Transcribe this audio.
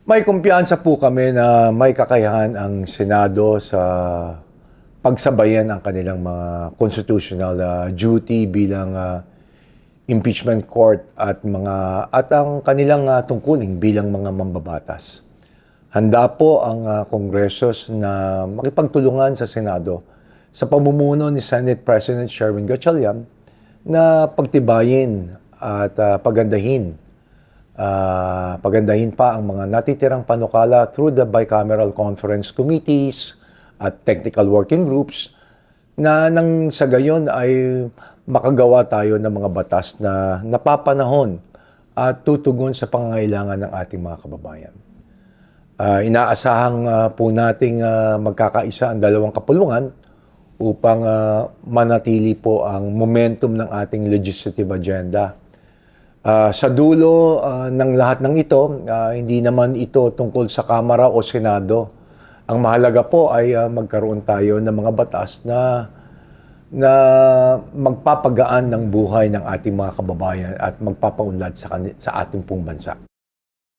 May kumpiyansa po kami na may kakayahan ang Senado sa pagsabayan ang kanilang mga constitutional duty bilang impeachment court at ang kanilang tungkulin bilang mga mambabatas. Handa po ang Kongresos na makipagtulungan sa Senado sa pamumuno ni Senate President Sherwin Gatchalian na pagtibayin at pagandahin pa ang mga natitirang panukala through the bicameral conference committees at technical working groups na nang sa gayon ay makagawa tayo ng mga batas na napapanahon at tutugon sa pangangailangan ng ating mga kababayan. Inaasahang po nating magkakaisa ang dalawang kapulungan upang manatili po ang momentum ng ating legislative agenda. Sa dulo ng lahat ng ito, hindi naman ito tungkol sa Kamara o Senado. Ang mahalaga po ay magkaroon tayo ng mga batas na magpapagaan ng buhay ng ating mga kababayan at magpapaunlad sa ating pong bansa.